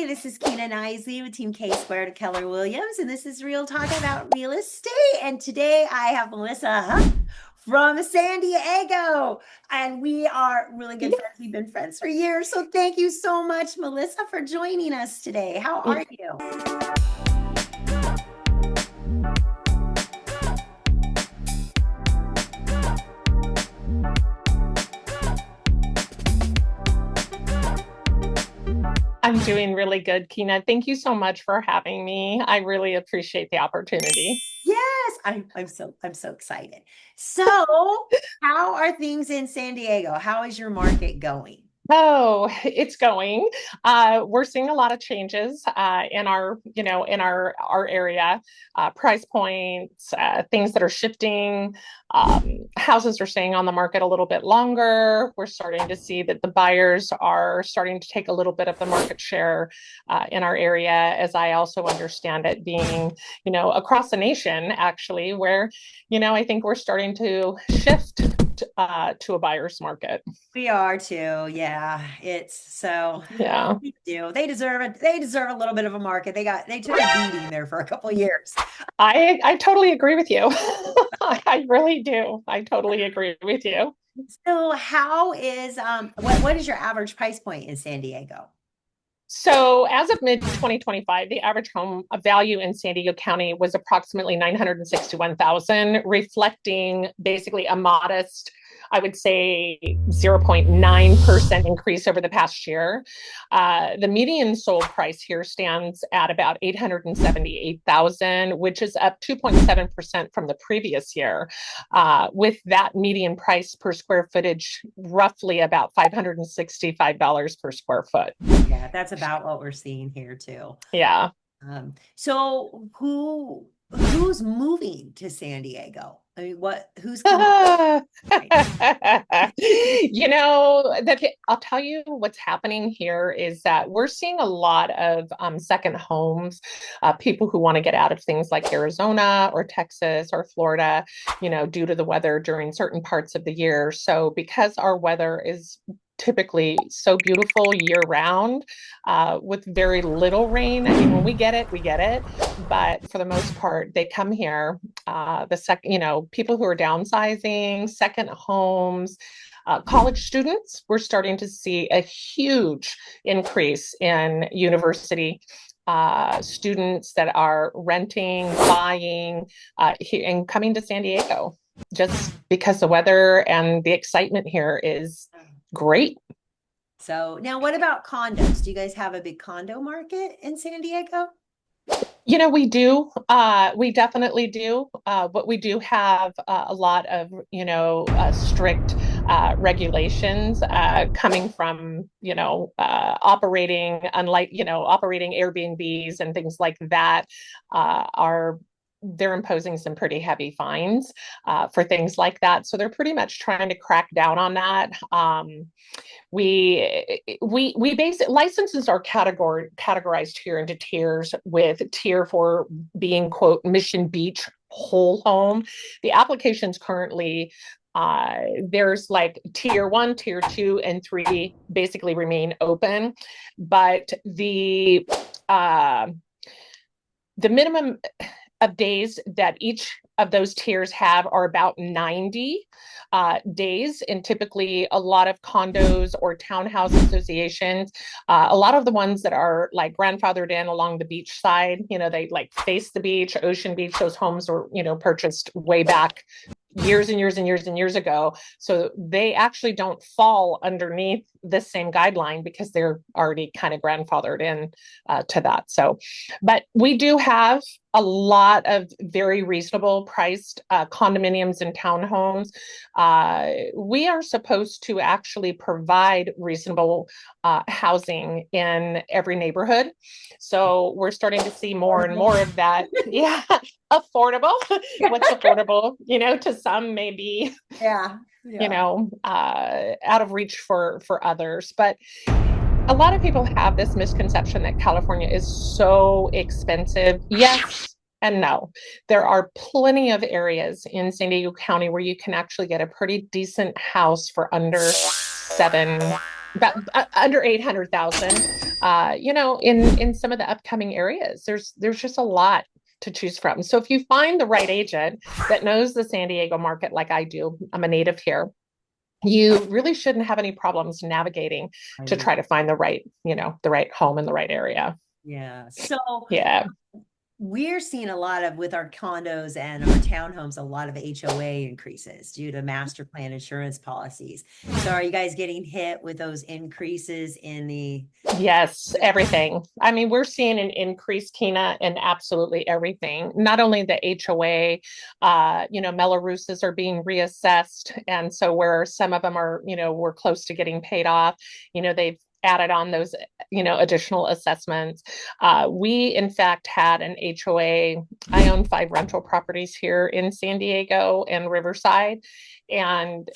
This is Kina Knisley with Team K Squared at Keller Williams, and this is Real Talk about real estate. And today I have Melissa Huk from San Diego, and we are really good friends. We've been friends for years. So thank you so much, Melissa, for joining us today. How are you? I'm doing really good, Kina. Thank you so much for having me. I really appreciate the opportunity. Yes, I'm so excited. So, how are things in San Diego? How is your market going? Oh, it's going. We're seeing a lot of changes in our area, price points, things that are shifting. Houses are staying on the market a little bit longer. We're starting to see that the buyers are starting to take a little bit of the market share in our area, as I also understand it being, across the nation, actually, where, I think we're starting to shift to a buyer's market. We are too. Yeah. It's so Yeah. they do. They deserve it. They deserve a little bit of a market. They took a beating there for a couple of years. I totally agree with you. I really do. I totally agree with you. So how is what is your average price point in San Diego? So as of mid 2025, the average home value in San Diego County was approximately 961,000, reflecting basically a modest, I would say 0.9% increase over the past year. The median sold price here stands at about 878,000, which is up 2.7% from the previous year. With that median price per square footage, roughly about $565 per square foot. Yeah, that's about what we're seeing here too. Yeah. So who's moving to San Diego? I mean, who's coming? I'll tell you what's happening here is that we're seeing a lot of second homes, people who want to get out of things like Arizona or Texas or Florida, due to the weather during certain parts of the year. So because our weather is typically so beautiful year round, with very little rain. I mean, when we get it, we get it. But for the most part, they come here. People who are downsizing, second homes, college students, we're starting to see a huge increase in university students that are renting, buying, and coming to San Diego just because the weather and the excitement here is great. So now what about condos? Do you guys have a big condo market in San Diego? We do. We definitely do. But we do have a lot of, strict regulations coming from, operating Airbnbs and things like that are they're imposing some pretty heavy fines for things like that. So they're pretty much trying to crack down on that. We basic licenses are categorized here into tiers, with tier 4 being quote Mission Beach whole home. The applications currently there's like tier 1, tier 2, and 3 basically remain open, but the minimum of days that each of those tiers have are about 90 days. And typically a lot of condos or townhouse associations, a lot of the ones that are like grandfathered in along the beach side, they like face the beach, Ocean Beach, those homes were, purchased way back years and years and years and years ago. So they actually don't fall underneath this same guideline because they're already kind of grandfathered in to that. So, but we do have a lot of very reasonable priced condominiums and townhomes. We are supposed to actually provide reasonable housing in every neighborhood. So we're starting to see more and more of that. Yeah, affordable. What's affordable, to some may be, Yeah. out of reach for others. But a lot of people have this misconception that California is so expensive. Yes and no. There are plenty of areas in San Diego County where you can actually get a pretty decent house for under $7 about under 800,000. In some of the upcoming areas, there's just a lot to choose from. So if you find the right agent that knows the San Diego market like I do, I'm a native here, you really shouldn't have any problems navigating to Right. try to find the right home in the right area. Yeah. So Yeah. we're seeing a lot of with our condos and our townhomes, a lot of HOA increases due to master plan insurance policies. So are you guys getting hit with those increases in the Yes, everything. I mean, we're seeing an increase, Kina, in absolutely everything. Not only the HOA, Melloruses are being reassessed. And so where some of them are, we're close to getting paid off, they've added on those, additional assessments. We, in fact, had an HOA. I own 5 rental properties here in San Diego and Riverside. And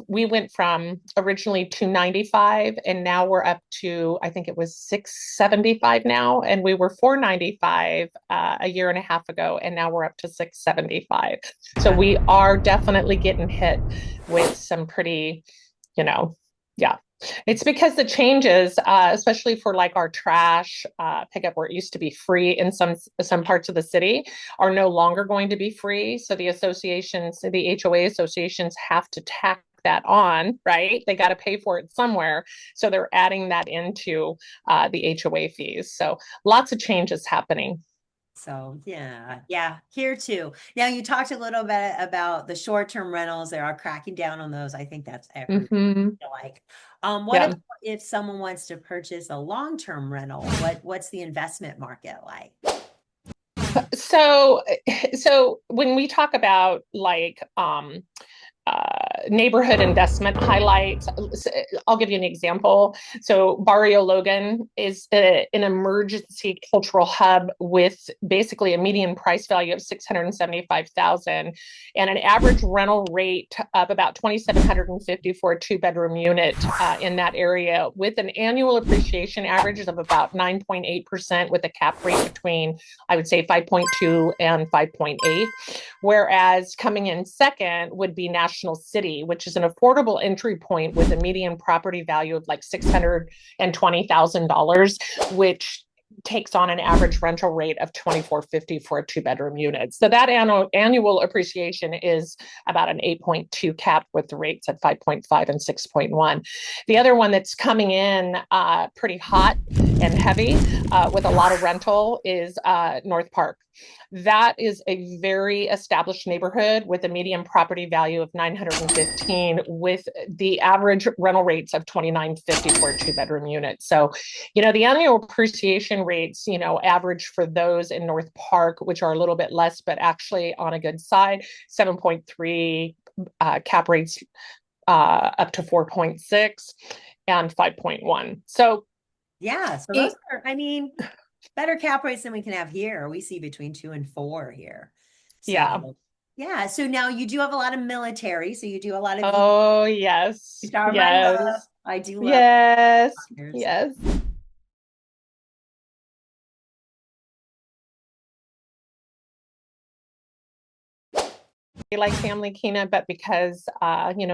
we went from originally 295 and now we're up to, I think it was 675 now, and we were 495 a year and a half ago, and now we're up to 675. So we are definitely getting hit with some pretty, you know yeah, it's because the changes, especially for like our trash pickup, where it used to be free in some parts of the city, are no longer going to be free. So the HOA associations have to tack that on, right? They got to pay for it somewhere. So they're adding that into the HOA fees. So lots of changes happening. So yeah, here too. Now you talked a little bit about the short-term rentals. They are cracking down on those. I think that's every Mm-hmm. like. What Yeah. about if someone wants to purchase a long-term rental? What's the investment market like? So, so when we talk about neighborhood investment highlights. I'll give you an example. So Barrio Logan is an emergency cultural hub with basically a median price value of 675,000 and an average rental rate of about 2,750 for a 2-bedroom unit in that area, with an annual appreciation average of about 9.8%, with a cap rate between, I would say, 5.2 and 5.8. Whereas coming in second would be National City, which is an affordable entry point with a median property value of like $620,000, which takes on an average rental rate of $2,450 for a 2-bedroom unit. So that annual appreciation is about an 8.2 cap, with the rates at 5.5 and 6.1. The other one that's coming in pretty hot and heavy with a lot of rental is North Park. That is a very established neighborhood with a median property value of 915, with the average rental rates of 29.50 for a 2-bedroom unit. So, the annual appreciation rates, average for those in North Park, which are a little bit less, but actually on a good side, 7.3 cap rates up to 4.6 and 5.1. So Yeah, so those are, I mean, better cap rates than we can have here. We see between 2 and 4 here. yeah. So yeah, so now you do have a lot of military, so you do a lot of Oh, yes. which are my love. Yes. I do love Yes. fires. Yes. Like family, Kina, but because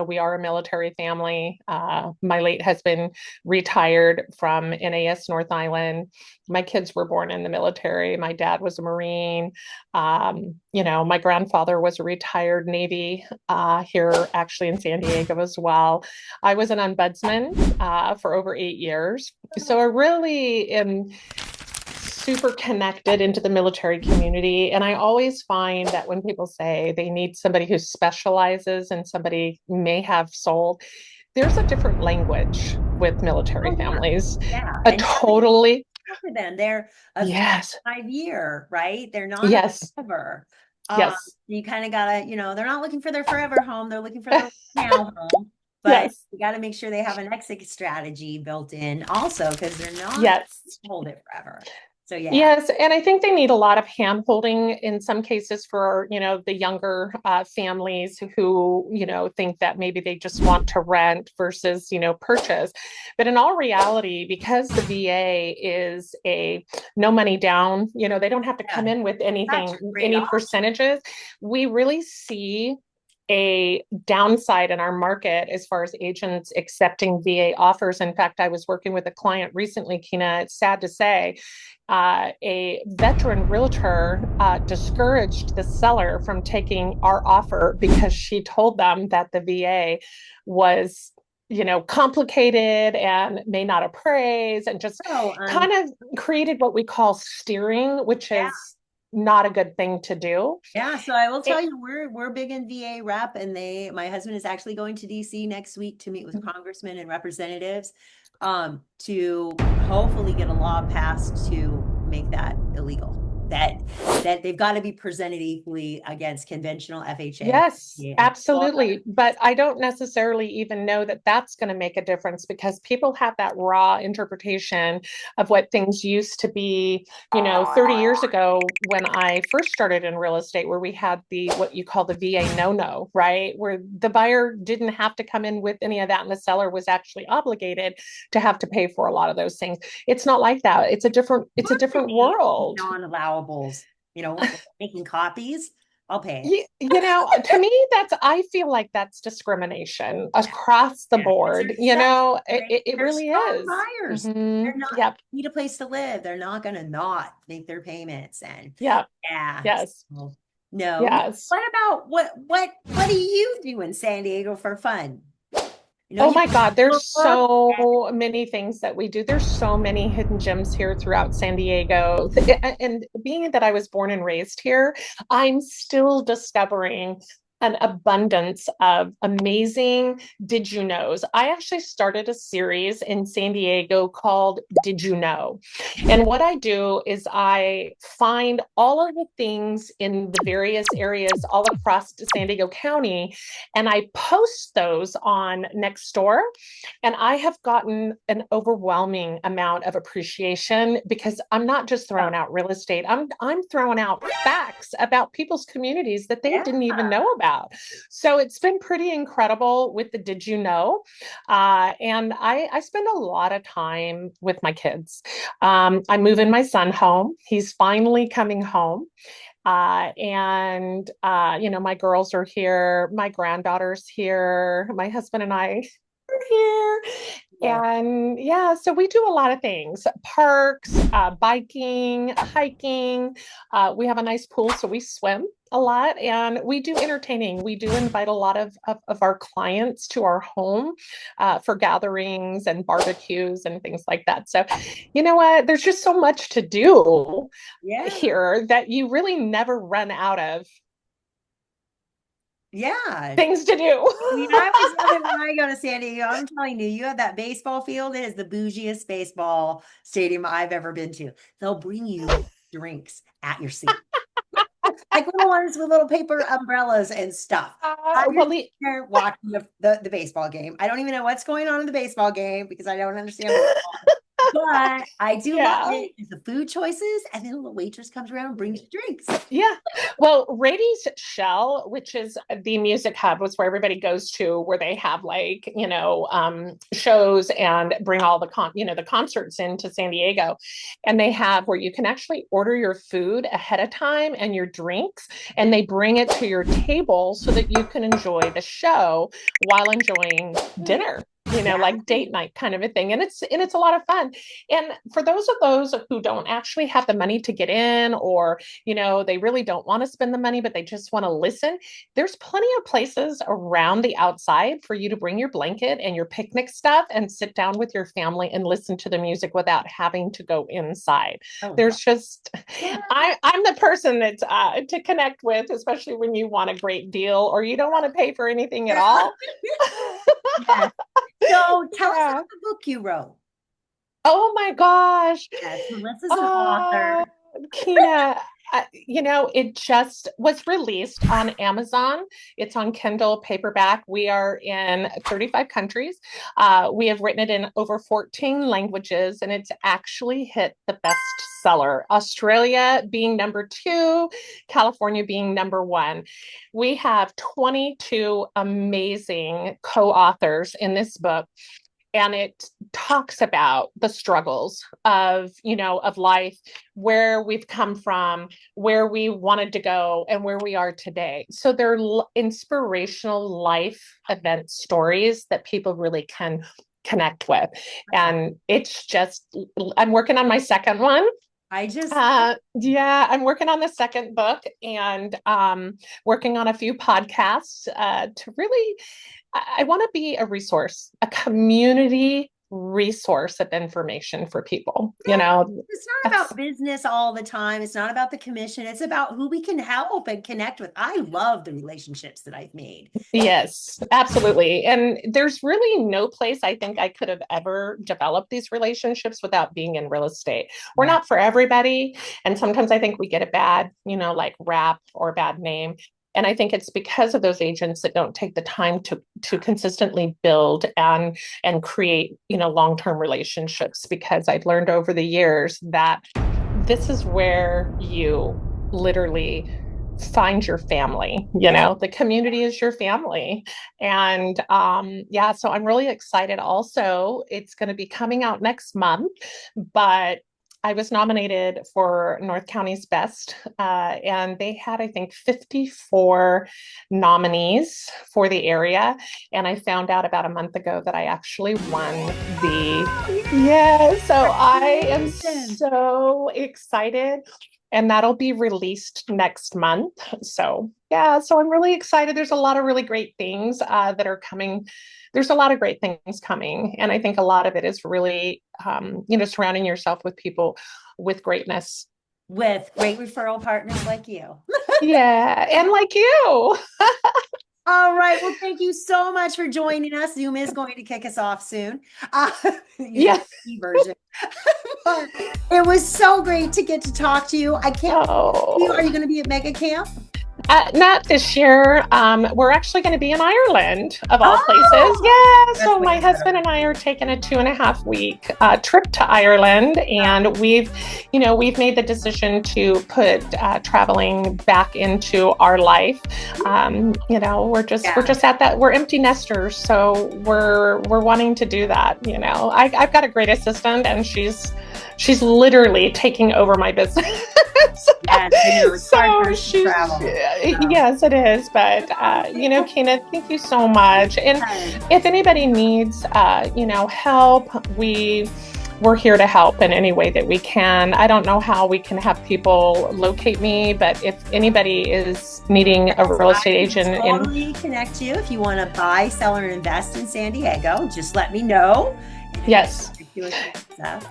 we are a military family. My late husband retired from NAS North Island. My kids were born in the military. My dad was a Marine. My grandfather was a retired Navy here, actually in San Diego as well. I was an ombudsman for over 8 years, so I really am super connected into the military community. And I always find that when people say they need somebody who specializes and somebody may have sold, there's a different language with military Oh families. yeah, A and totally, for them, they're a yes, 5 year, right? They're not a yes, forever. yes, You kind of gotta, they're not looking for their forever home. They're looking for their now home. But yes, you got to make sure they have an exit strategy built in also, because they're not yes. hold it forever. So yeah. Yes, and I think they need a lot of hand holding in some cases for, the younger families who, think that maybe they just want to rent versus, purchase. But in all reality, because the VA is a no money down, they don't have to come Yeah, in with that's anything, a great any option. percentages. We really see a downside in our market as far as agents accepting VA offers. In fact, I was working with a client recently, Kina. It's sad to say, a veteran realtor discouraged the seller from taking our offer because she told them that the VA was, complicated and may not appraise, and just So, kind of created what we call steering, which yeah. is not a good thing to do. Yeah, so I will tell It, you, we're big in VA rep, and my husband is actually going to DC next week to meet with congressmen and representatives, to hopefully get a law passed to make that illegal. That they've got to be presented equally against conventional FHA. Yes, Yeah. absolutely. But I don't necessarily even know that that's going to make a difference, because people have that raw interpretation of what things used to be, 30 years ago when I first started in real estate, where we had what you call the VA no-no, right? Where the buyer didn't have to come in with any of that, and the seller was actually obligated to have to pay for a lot of those things. It's not like that. It's a different world. Non-allowables, making copies, I'll pay it. To me, I feel like that's discrimination across the Yeah, because board. they're sellers, It they're really strong is. buyers. They're not Yep. need a place to live. They're not going to not make their payments. And Yep. yeah, Yes. so, no. Yes. What about what do you do in San Diego for fun? Oh You my God, there's book. so many things that we do. There's so many hidden gems here throughout San Diego. And being that I was born and raised here, I'm still discovering an abundance of amazing did you knows. I actually started a series in San Diego called Did You Know? And what I do is I find all of the things in the various areas all across San Diego County, and I post those on Nextdoor. And I have gotten an overwhelming amount of appreciation, because I'm not just throwing out real estate. I'm throwing out facts about people's communities that they Yeah. didn't even know about. So it's been pretty incredible with the Did You Know? And I spend a lot of time with my kids. I'm moving my son home. He's finally coming home. My girls are here, my granddaughter's here, my husband and I are here. Yeah. And yeah, so we do a lot of things: parks, biking, hiking. We have a nice pool, so we swim a lot, and we do entertaining. We do invite a lot of our clients to our home for gatherings and barbecues and things like that. So, you know what? There's just so much to do Yeah. here that you really never run out of Yeah. things to do. I mean, I always love it when I go to San Diego. I'm telling you, you have that baseball field. It is the bougiest baseball stadium I've ever been to. They'll bring you drinks at your seat, like little ones with little paper umbrellas and stuff. I'm Well, just there watching the baseball game. I don't even know what's going on in the baseball game because I don't understand baseball. But I do love yeah. it. The food choices, and then the waitress comes around and brings you drinks. Yeah. Well, Rady's Shell, which is the music hub, was where everybody goes to, where they have shows and bring all the concerts into San Diego. And they have where you can actually order your food ahead of time and your drinks, and they bring it to your table so that you can enjoy the show while enjoying dinner. Yeah. Like date night kind of a thing. And it's a lot of fun. And for those who don't actually have the money to get in, or they really don't want to spend the money, but they just want to listen, there's plenty of places around the outside for you to bring your blanket and your picnic stuff and sit down with your family and listen to the music without having to go inside. Oh, There's just, yeah. I'm the person that's to connect with, especially when you want a great deal or you don't want to pay for anything at all. Yeah. So tell us Yeah. about the book you wrote. Oh my gosh. Yes, Melissa's an author. Kina, it just was released on Amazon. It's on Kindle paperback. We are in 35 countries. We have written it in over 14 languages, and it's actually hit the bestseller. Australia being number 2, California being number 1. We have 22 amazing co-authors in this book. and it talks about the struggles of, of life, where we've come from, where we wanted to go, and where we are today. So they're inspirational life event stories that people really can connect with. And it's just, I'm working on my second one. I'm working on the second book, and working on a few podcasts to really, I want to be a resource, a community resource of information for people. It's not about business all the time. It's not about the commission. It's about who we can help and connect with. I love the relationships that I've made. Yes, absolutely. And there's really no place I think I could have ever developed these relationships without being in real estate. We're not for everybody. And sometimes I think we get a bad, like rap or bad name. And I think it's because of those agents that don't take the time to consistently build and create, long-term relationships, because I've learned over the years that this is where you literally find your family. The community is your family. And so I'm really excited. Also, it's going to be coming out next month, but I was nominated for North County's Best, and they had, I think, 54 nominees for the area. And I found out about a month ago that I actually won so I am so excited. And that'll be released next month. So I'm really excited. There's a lot of really great things that are coming. There's a lot of great things coming. And I think a lot of it is really, surrounding yourself with people with greatness. With great referral partners like you. Yeah, and like you. All right. Well, thank you so much for joining us. Zoom is going to kick us off soon. Yes. Version. It was so great to get to talk to you. I can't. Are you going to be at Mega Camp? Not this year. We're actually going to be in Ireland, of all places. Yeah. So my husband and I are taking a 2.5-week trip to Ireland, and we've made the decision to put traveling back into our life. We're just at that. We're empty nesters, so we're wanting to do that. I've got a great assistant, and she's literally taking over my business. Yes, it is. But, Kina, thank you so much. And if anybody needs, help, we're here to help in any way that we can. I don't know how we can have people locate me, but if anybody is needing a real estate agent, totally connect you. If you want to buy, sell, or invest in San Diego, just let me know. Yes.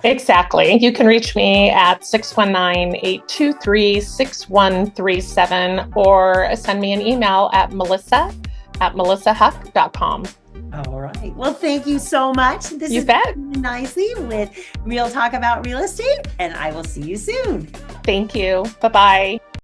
Exactly. You can reach me at 619-823-6137 or send me an email at melissa@melissahuk.com. All right. Well, thank you so much. This is Knisley with Real Talk About Real Estate, and I will see you soon. Thank you. Bye-bye.